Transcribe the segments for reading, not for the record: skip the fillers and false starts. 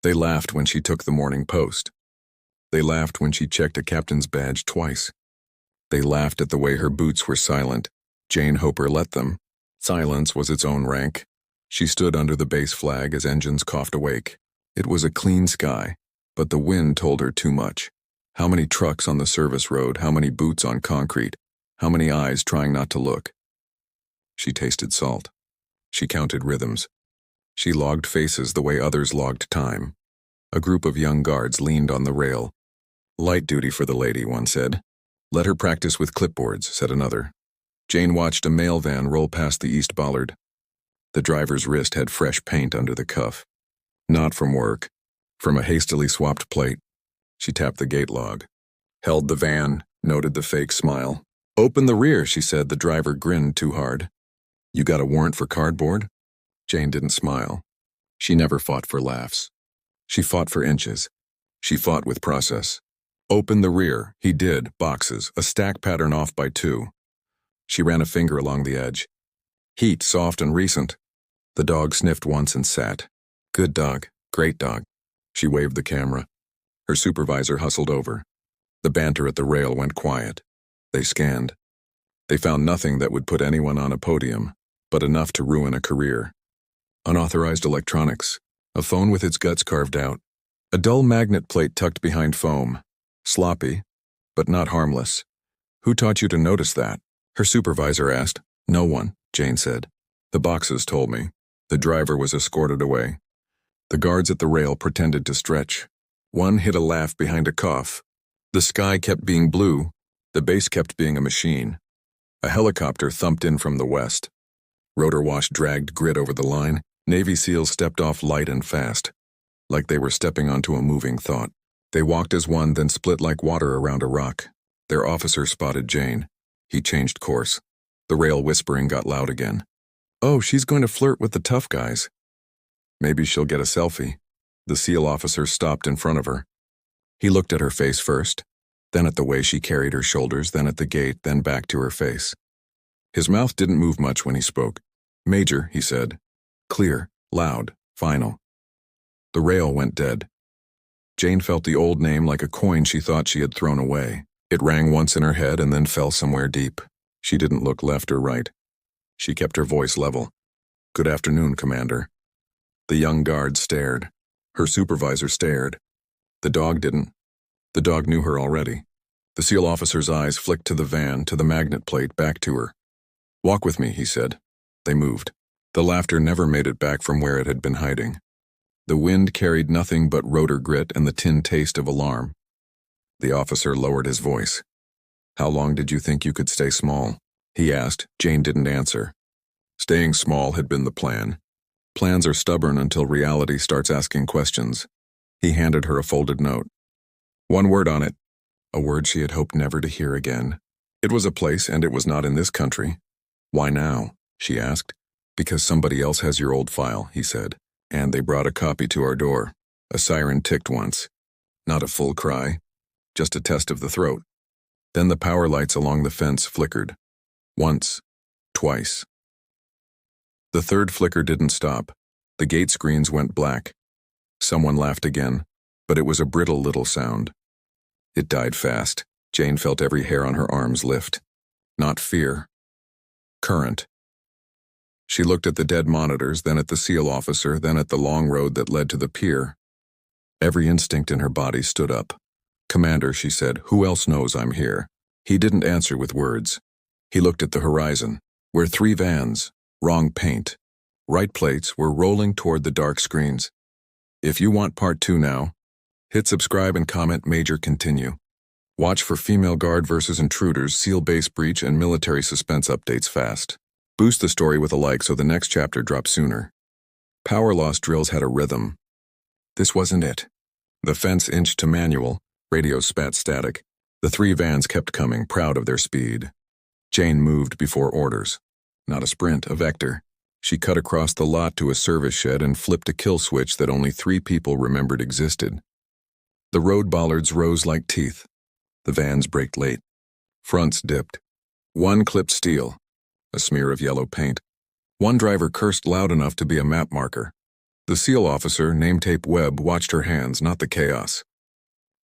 They laughed when she took the morning post. They laughed when she checked a captain's badge twice. They laughed at the way her boots were silent. Jane Hooper let them. Silence was its own rank. She stood under the base flag as engines coughed awake. It was a clean sky, but the wind told her too much. How many trucks on the service road, how many boots on concrete, how many eyes trying not to look. She tasted salt. She counted rhythms. She logged faces the way others logged time. A group of young guards leaned on the rail. Light duty for the lady, one said. Let her practice with clipboards, said another. Jane watched a mail van roll past the east bollard. The driver's wrist had fresh paint under the cuff. Not from work, from a hastily swapped plate. She tapped the gate log. Held the van, noted the fake smile. Open the rear, she said. The driver grinned too hard. You got a warrant for cardboard? Jane didn't smile. She never fought for laughs. She fought for inches. She fought with process. Open the rear. He did. Boxes, a stack pattern off by 2. She ran a finger along the edge. Heat, soft and recent. The dog sniffed once and sat. Good dog. Great dog. She waved the camera. Her supervisor hustled over. The banter at the rail went quiet. They scanned. They found nothing that would put anyone on a podium, but enough to ruin a career. Unauthorized electronics. A phone with its guts carved out. A dull magnet plate tucked behind foam. Sloppy, but not harmless. Who taught you to notice that? Her supervisor asked. No one, Jane said. The boxes told me. The driver was escorted away. The guards at the rail pretended to stretch. One hid a laugh behind a cough. The sky kept being blue. The base kept being a machine. A helicopter thumped in from the west. Rotor wash dragged grit over the line. Navy SEALs stepped off light and fast, like they were stepping onto a moving thought. They walked as one, then split like water around a rock. Their officer spotted Jane. He changed course. The rail whispering got loud again. Oh, she's going to flirt with the tough guys. Maybe she'll get a selfie. The SEAL officer stopped in front of her. He looked at her face first, then at the way she carried her shoulders, then at the gait, then back to her face. His mouth didn't move much when he spoke. Major, he said. Clear, loud, final. The rail went dead. Jane felt the old name like a coin she thought she had thrown away. It rang once in her head and then fell somewhere deep. She didn't look left or right. She kept her voice level. Good afternoon, Commander. The young guard stared. Her supervisor stared. The dog didn't. The dog knew her already. The SEAL officer's eyes flicked to the van, to the magnet plate, back to her. Walk with me, he said. They moved. The laughter never made it back from where it had been hiding. The wind carried nothing but rotor grit and the tin taste of alarm. The officer lowered his voice. How long did you think you could stay small? He asked. Jane didn't answer. Staying small had been the plan. Plans are stubborn until reality starts asking questions. He handed her a folded note. One word on it. A word she had hoped never to hear again. It was a place, and it was not in this country. Why now? She asked. Because somebody else has your old file, he said. And they brought a copy to our door. A siren ticked once. Not a full cry. Just a test of the throat. Then the power lights along the fence flickered. Once. Twice. The third flicker didn't stop. The gate screens went black. Someone laughed again, but it was a brittle little sound. It died fast. Jane felt every hair on her arms lift. Not fear. Current. She looked at the dead monitors, then at the SEAL officer, then at the long road that led to the pier. Every instinct in her body stood up. Commander, she said, who else knows I'm here? He didn't answer with words. He looked at the horizon, where 3 vans, wrong paint, right plates, were rolling toward the dark screens. If you want part 2 now, hit subscribe and comment. Major, continue. Watch for female guard versus intruders, SEAL base breach, and military suspense updates fast. Boost the story with a like so the next chapter drops sooner. Power loss drills had a rhythm. This wasn't it. The fence inched to manual, radios spat static. The 3 vans kept coming, proud of their speed. Jane moved before orders. Not a sprint, a vector. She cut across the lot to a service shed and flipped a kill switch that only 3 people remembered existed. The road bollards rose like teeth. The vans braked late. Fronts dipped. One clipped steel. A smear of yellow paint. One driver cursed loud enough to be a map marker. The SEAL officer, name-tape Webb, watched her hands, not the chaos.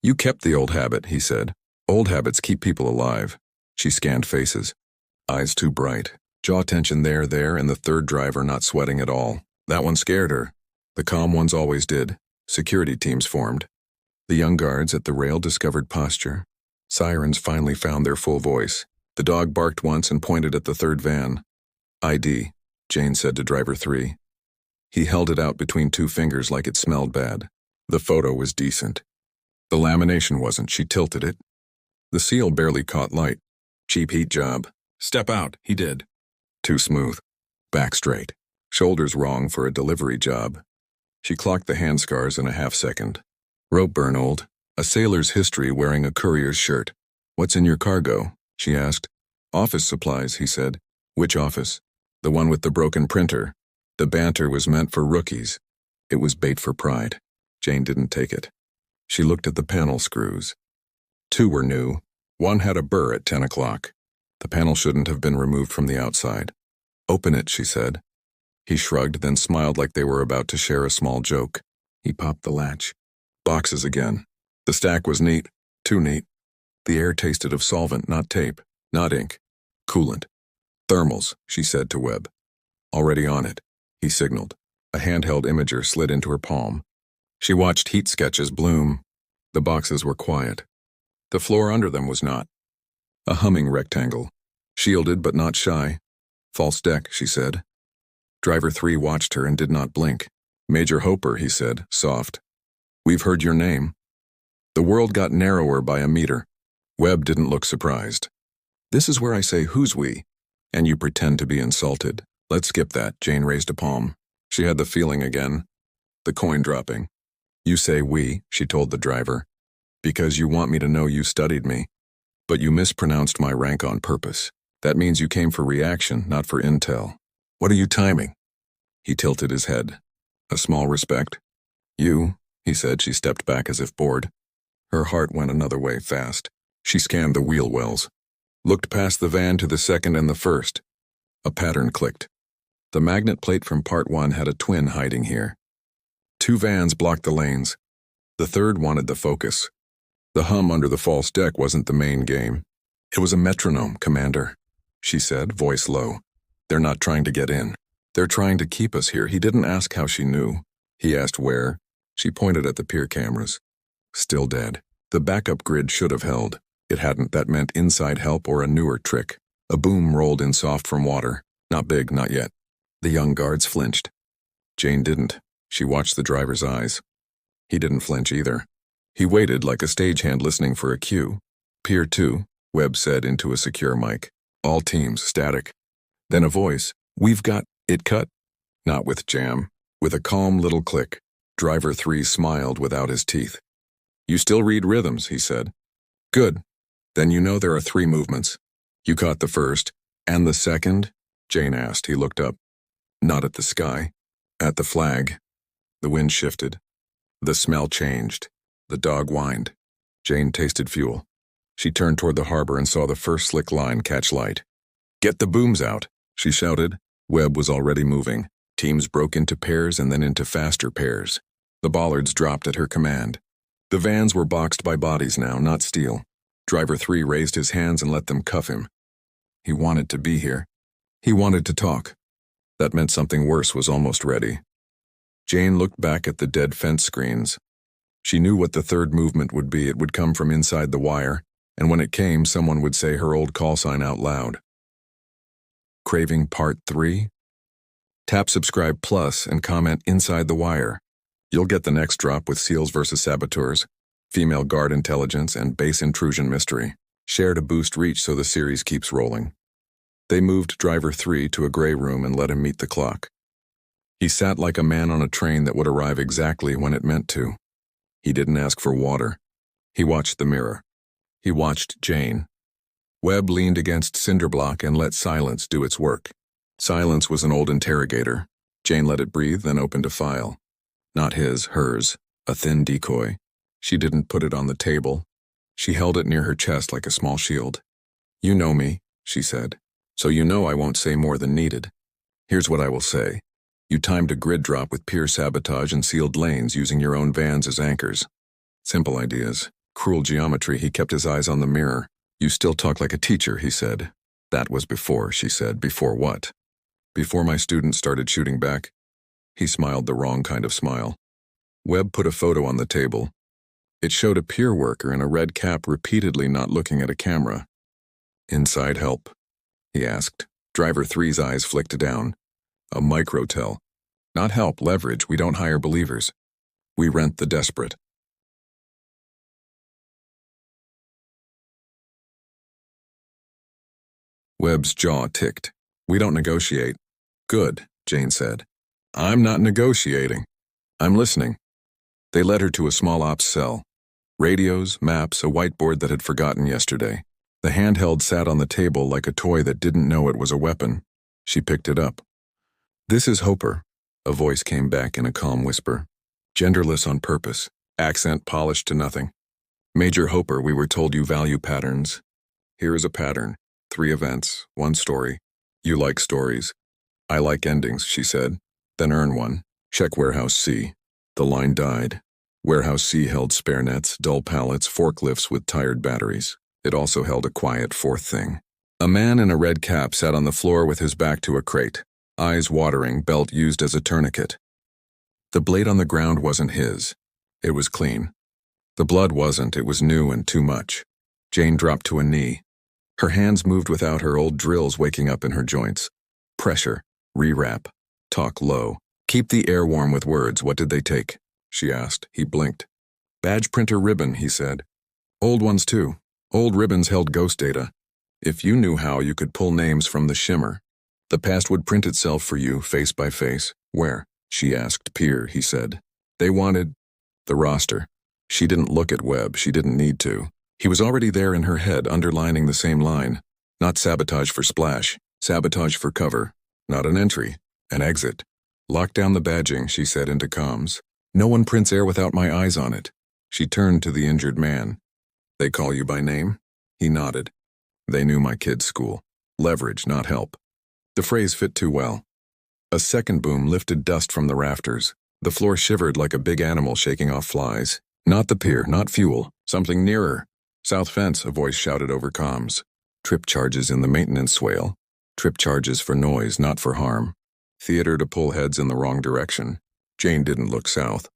"You kept the old habit," he said. "Old habits keep people alive." She scanned faces. Eyes too bright. Jaw tension there, and the third driver not sweating at all. That one scared her. The calm ones always did. Security teams formed. The young guards at the rail discovered posture. Sirens finally found their full voice. The dog barked once and pointed at the third van. "ID," Jane said to driver 3. He held it out between two fingers like it smelled bad. The photo was decent. The lamination wasn't. She tilted it. The seal barely caught light. "Cheap heat job." "Step out," he did. Too smooth. Back straight. Shoulders wrong for a delivery job. She clocked the hand scars in a half-second. "Rope burn, old. A sailor's history wearing a courier's shirt." "What's in your cargo?" she asked. "Office supplies," he said. "Which office?" "The one with the broken printer." The banter was meant for rookies. It was bait for pride. Jane didn't take it. She looked at the panel screws. 2 were new. 1 had a burr at 10 o'clock. The panel shouldn't have been removed from the outside. "Open it," she said. He shrugged, then smiled like they were about to share a small joke. He popped the latch. Boxes again. The stack was neat. Too neat. The air tasted of solvent, not tape, not ink. Coolant. "Thermals," she said to Webb. "Already on it," he signaled. A handheld imager slid into her palm. She watched heat sketches bloom. The boxes were quiet. The floor under them was not. A humming rectangle. Shielded but not shy. "False deck," she said. Driver 3 watched her and did not blink. "Major Hoper," he said, soft. "We've heard your name." The world got narrower by a meter. Webb didn't look surprised. "This is where I say, 'Who's we?' and you pretend to be insulted. Let's skip that." Jane raised a palm. She had the feeling again. The coin dropping. "You say we," she told the driver, "because you want me to know you studied me. But you mispronounced my rank on purpose. That means you came for reaction, not for intel. What are you timing?" He tilted his head. "A small respect." "You," he said. She stepped back as if bored. Her heart went another way fast. She scanned the wheel wells. Looked past the van to the second and the first. A pattern clicked. The magnet plate from part 1 had a twin hiding here. 2 vans blocked the lanes. The third wanted the focus. The hum under the false deck wasn't the main game. "It was a metronome, Commander," she said, voice low. "They're not trying to get in. They're trying to keep us here." He didn't ask how she knew. He asked where. She pointed at the pier cameras. Still dead. The backup grid should have held. It hadn't. That meant inside help or a newer trick. A boom rolled in soft from water. Not big, not yet. The young guards flinched. Jane didn't. She watched the driver's eyes. He didn't flinch either. He waited like a stagehand listening for a cue. "Pier 2, Webb said into a secure mic. "All teams, static." Then a voice. "We've got it cut." Not with jam. With a calm little click. Driver 3 smiled without his teeth. "You still read rhythms," he said. "Good. Then you know there are 3 movements." "You caught the first. And the second?" Jane asked. He looked up. Not at the sky. At the flag. The wind shifted. The smell changed. The dog whined. Jane tasted fuel. She turned toward the harbor and saw the first slick line catch light. "Get the booms out," she shouted. Webb was already moving. Teams broke into pairs and then into faster pairs. The bollards dropped at her command. The vans were boxed by bodies now, not steel. Driver 3 raised his hands and let them cuff him. He wanted to be here. He wanted to talk. That meant something worse was almost ready. Jane looked back at the dead fence screens. She knew what the third movement would be. It would come from inside the wire, and when it came, someone would say her old call sign out loud. Craving Part 3? Tap Subscribe Plus and comment Inside the Wire. You'll get the next drop with SEALs vs. Saboteurs, Female Guard Intelligence, and Base Intrusion Mystery. Share to boost reach so the series keeps rolling. They moved Driver 3 to a gray room and let him meet the clock. He sat like a man on a train that would arrive exactly when it meant to. He didn't ask for water. He watched the mirror. He watched Jane. Webb leaned against Cinderblock and let silence do its work. Silence was an old interrogator. Jane let it breathe, then opened a file. Not his, hers, a thin decoy. She didn't put it on the table. She held it near her chest like a small shield. "You know me," she said, "so you know I won't say more than needed. Here's what I will say. You timed a grid drop with pier sabotage and sealed lanes using your own vans as anchors. Simple ideas. Cruel geometry. He kept his eyes on the mirror. You still talk like a teacher, he said. That was before, she said. Before what? Before my students started shooting back. He smiled the wrong kind of smile. Webb put a photo on the table. It showed a pier worker in a red cap repeatedly not looking at a camera. Inside help? He asked. Driver 3's eyes flicked down. A microtel. Not help, leverage. We don't hire believers. We rent the desperate. Webb's jaw ticked. We don't negotiate. Good, Jane said. I'm not negotiating. I'm listening. They led her to a small ops cell. Radios, maps, a whiteboard that had forgotten yesterday. The handheld sat on the table like a toy that didn't know it was a weapon. She picked it up. This is Hopper, a voice came back in a calm whisper. Genderless on purpose, accent polished to nothing. Major Hopper, we were told you value patterns. Here is a pattern. 3 events, 1 story. You like stories. I like endings, she said. Then earn one. Check Warehouse C. The line died. Warehouse C held spare nets, dull pallets, forklifts with tired batteries. It also held a quiet 4th thing. A man in a red cap sat on the floor with his back to a crate, eyes watering, belt used as a tourniquet. The blade on the ground wasn't his. It was clean. The blood wasn't, it was new and too much. Jane dropped to a knee. Her hands moved without her old drills waking up in her joints. Pressure, rewrap, talk low. Keep the air warm with words. What did they take? She asked. He blinked. Badge printer ribbon, he said. Old ones too. Old ribbons held ghost data. If you knew how, you could pull names from the shimmer. The past would print itself for you, face by face. Where? She asked. Pier, he said. They wanted the roster. She didn't look at Webb. She didn't need to. He was already there in her head, underlining the same line. Not sabotage for splash. Sabotage for cover. Not an entry. An exit. Lock down the badging, she said into comms. No one prints air without my eyes on it. She turned to the injured man. They call you by name? He nodded. They knew my kid's school. Leverage, not help. The phrase fit too well. A second boom lifted dust from the rafters. The floor shivered like a big animal shaking off flies. Not the pier, not fuel. Something nearer. South fence, a voice shouted over comms. Trip charges in the maintenance swale. Trip charges for noise, not for harm. Theater to pull heads in the wrong direction. Jane didn't look south.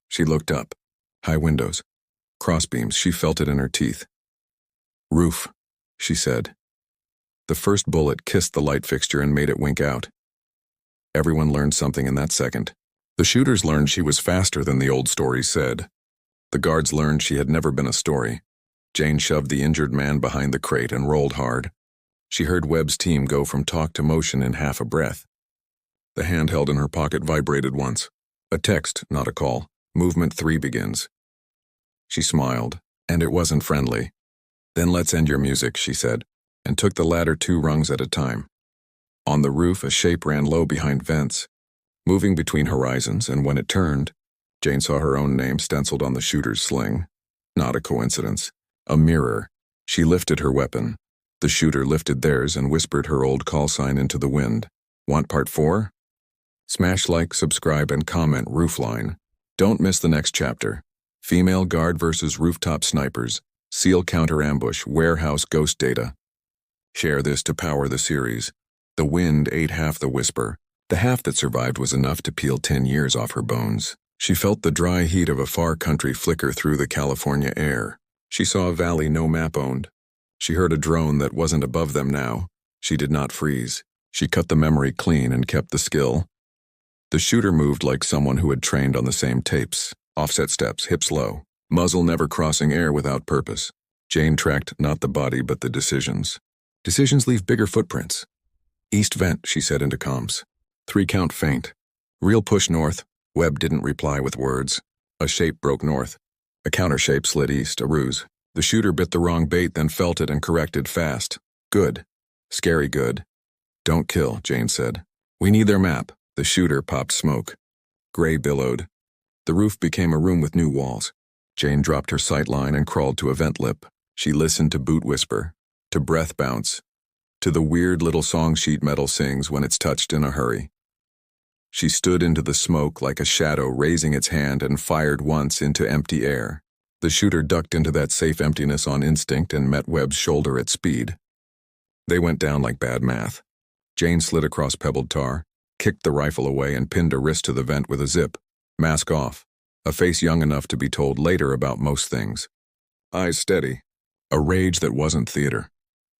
She looked up. High windows. Crossbeams, she felt it in her teeth. Roof, she said. The first bullet kissed the light fixture and made it wink out. Everyone learned something in that second. The shooters learned she was faster than the old story said. The guards learned she had never been a story. Jane shoved the injured man behind the crate and rolled hard. She heard Webb's team go from talk to motion in half a breath. The hand held in her pocket vibrated once. A text, not a call. Movement 3 begins. She smiled, and it wasn't friendly. Then let's end your music, she said, and took the ladder 2 rungs at a time. On the roof, a shape ran low behind vents, moving between horizons, and when it turned, Jane saw her own name stenciled on the shooter's sling. Not a coincidence. A mirror. She lifted her weapon. The shooter lifted theirs and whispered her old call sign into the wind. Want part 4? Smash like, subscribe, and comment roofline. Don't miss the next chapter. Female guard versus rooftop snipers. SEAL counter ambush, warehouse ghost data. Share this to power the series. The wind ate half the whisper. The half that survived was enough to peel 10 years off her bones. She felt the dry heat of a far country flicker through the California air. She saw a valley no map owned. She heard a drone that wasn't above them now. She did not freeze. She cut the memory clean and kept the skill. The shooter moved like someone who had trained on the same tapes. Offset steps, hips low. Muzzle never crossing air without purpose. Jane tracked not the body but the decisions. Decisions leave bigger footprints. East vent, she said into comms. 3 count faint. Real push north. Webb didn't reply with words. A shape broke north. A counter shape slid east, a ruse. The shooter bit the wrong bait, then felt it and corrected fast. Good. Scary good. Don't kill, Jane said. We need their map. The shooter popped smoke. Gray billowed. The roof became a room with new walls. Jane dropped her sight line and crawled to a vent lip. She listened to boot whisper, to breath bounce, to the weird little song sheet metal sings when it's touched in a hurry. She stood into the smoke like a shadow, raising its hand, and fired once into empty air. The shooter ducked into that safe emptiness on instinct and met Webb's shoulder at speed. They went down like bad math. Jane slid across pebbled tar, kicked the rifle away, and pinned a wrist to the vent with a zip. Mask off. A face young enough to be told later about most things. Eyes steady. A rage that wasn't theater.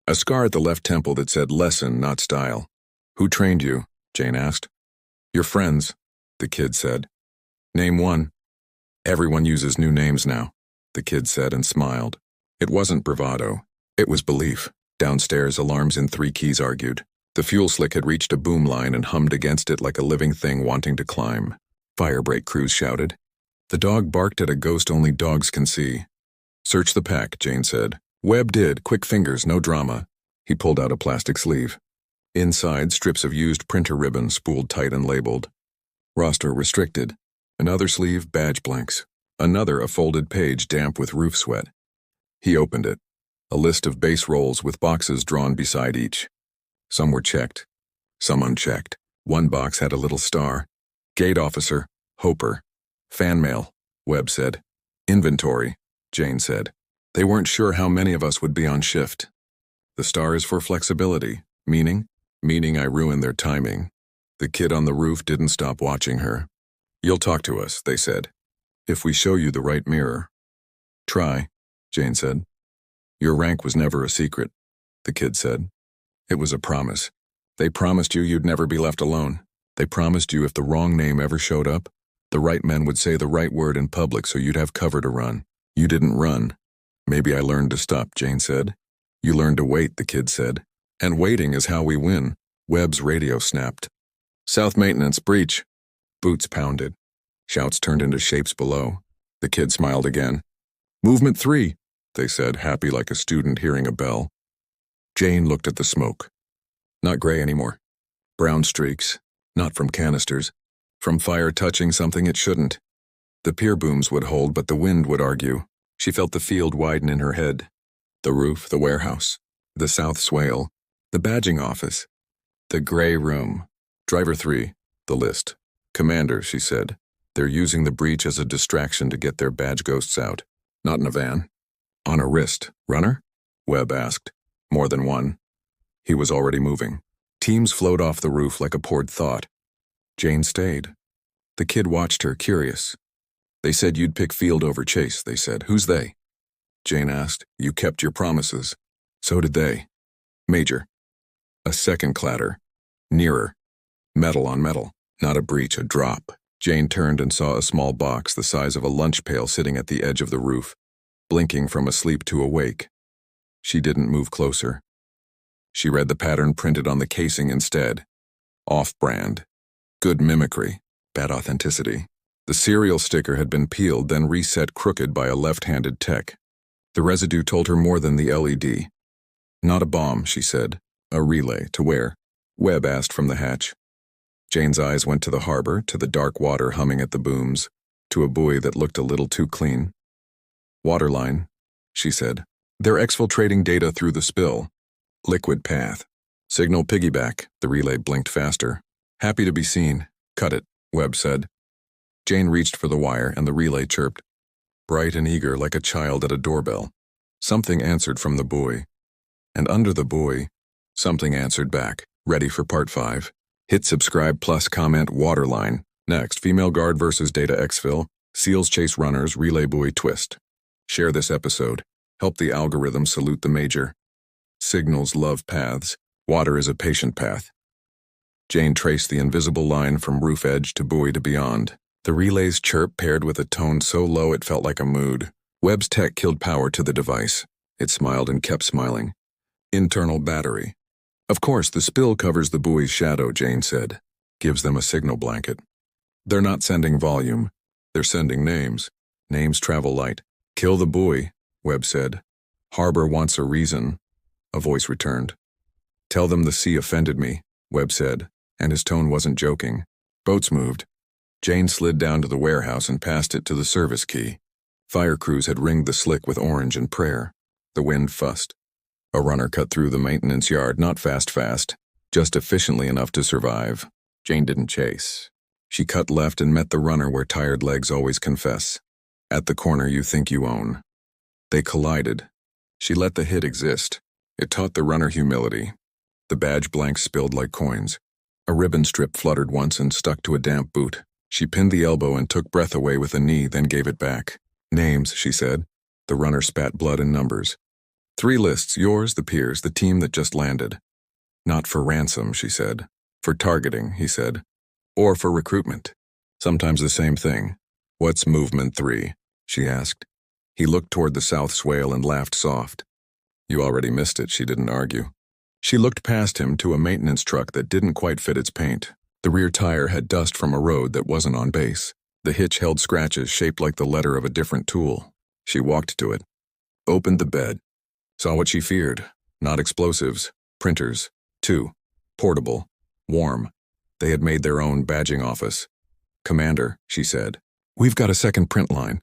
A scar at the left temple that said lesson, not style. Who trained you? Jane asked. Your friends, the kid said. Name one. Everyone uses new names now, the kid said and smiled. It wasn't bravado. It was belief. Downstairs, alarms in 3 keys argued. The fuel slick had reached a boom line and hummed against it like a living thing wanting to climb. Firebreak crews shouted. The dog barked at a ghost only dogs can see. Search the pack, Jane said. Webb did, quick fingers, no drama. He pulled out a plastic sleeve. Inside, strips of used printer ribbon spooled tight and labeled. Roster restricted. Another sleeve, badge blanks. Another, a folded page damp with roof sweat. He opened it. A list of base rolls with boxes drawn beside each. Some were checked. Some unchecked. One box had a little star. Gate officer, Hoper. Fan mail, Webb said. Inventory, Jane said. They weren't sure how many of us would be on shift. The star is for flexibility. Meaning? Meaning I ruined their timing. The kid on the roof didn't stop watching her. You'll talk to us, they said. If we show you the right mirror. Try, Jane said. Your rank was never a secret, the kid said. It was a promise. They promised you you'd never be left alone. They promised you if the wrong name ever showed up, the right men would say the right word in public so you'd have cover to run. You didn't run. Maybe I learned to stop, Jane said. You learned to wait, the kid said. And waiting is how we win. Webb's radio snapped. South maintenance, breach. Boots pounded. Shouts turned into shapes below. The kid smiled again. Movement 3, they said, happy like a student hearing a bell. Jane looked at the smoke. Not gray anymore. Brown streaks. Not from canisters. From fire touching something it shouldn't. The pier booms would hold, but the wind would argue. She felt the field widen in her head. The roof, the warehouse. The south swale. The badging office. The gray room. Driver 3, the list. Commander, she said. They're using the breach as a distraction to get their badge ghosts out. Not in a van. On a wrist. Runner? Webb asked. More than one. He was already moving. Teams flowed off the roof like a poured thought. Jane stayed. The kid watched her, curious. They said you'd pick field over chase, they said. Who's they? Jane asked. You kept your promises. So did they. Major. A second clatter. Nearer. Metal on metal. Not a breach, a drop. Jane turned and saw a small box the size of a lunch pail sitting at the edge of the roof, blinking from asleep to awake. She didn't move closer. She read the pattern printed on the casing instead. Off-brand. Good mimicry. Bad authenticity. The serial sticker had been peeled, then reset crooked by a left-handed tech. The residue told her more than the LED. Not a bomb, she said. A relay. To where? Webb asked from the hatch. Jane's eyes went to the harbor, to the dark water humming at the booms, to a buoy that looked a little too clean. Waterline, she said. They're exfiltrating data through the spill. Liquid path. Signal piggyback. The relay blinked faster. Happy to be seen. Cut it, Webb said. Jane reached for the wire and the relay chirped. Bright and eager like a child at a doorbell. Something answered from the buoy. And under the buoy, something answered back. Ready for part 5. Hit subscribe plus comment waterline. Next, female guard versus data exfil. Seals chase runners, relay buoy twist. Share this episode. Help the algorithm salute the major. Signals love paths. Water is a patient path. Jane traced the invisible line from roof edge to buoy to beyond. The relay's chirp paired with a tone so low it felt like a mood. Webb's tech killed power to the device. It smiled and kept smiling. Internal battery. Of course, the spill covers the buoy's shadow, Jane said. Gives them a signal blanket. They're not sending volume. They're sending names. Names travel light. Kill the buoy, Webb said. Harbor wants a reason. A voice returned. Tell them the sea offended me, Webb said, and his tone wasn't joking. Boats moved. Jane slid down to the warehouse and passed it to the service key. Fire crews had ringed the slick with orange and prayer. The wind fussed. A runner cut through the maintenance yard, not fast, just efficiently enough to survive. Jane didn't chase. She cut left and met the runner where tired legs always confess. At the corner you think you own. They collided. She let the hit exist. It taught the runner humility. The badge blanks spilled like coins. A ribbon strip fluttered once and stuck to a damp boot. She pinned the elbow and took breath away with a knee, then gave it back. Names, she said. The runner spat blood and numbers. 3 lists, yours, the peers, the team that just landed. Not for ransom, she said. For targeting, he said. Or for recruitment. Sometimes the same thing. What's movement 3? She asked. He looked toward the south swale and laughed soft. You already missed it, she didn't argue. She looked past him to a maintenance truck that didn't quite fit its paint. The rear tire had dust from a road that wasn't on base. The hitch held scratches shaped like the letter of a different tool. She walked to it. Opened the bed. Saw what she feared. Not explosives. Printers. 2. Portable. Warm. They had made their own badging office. Commander, she said. We've got a second print line.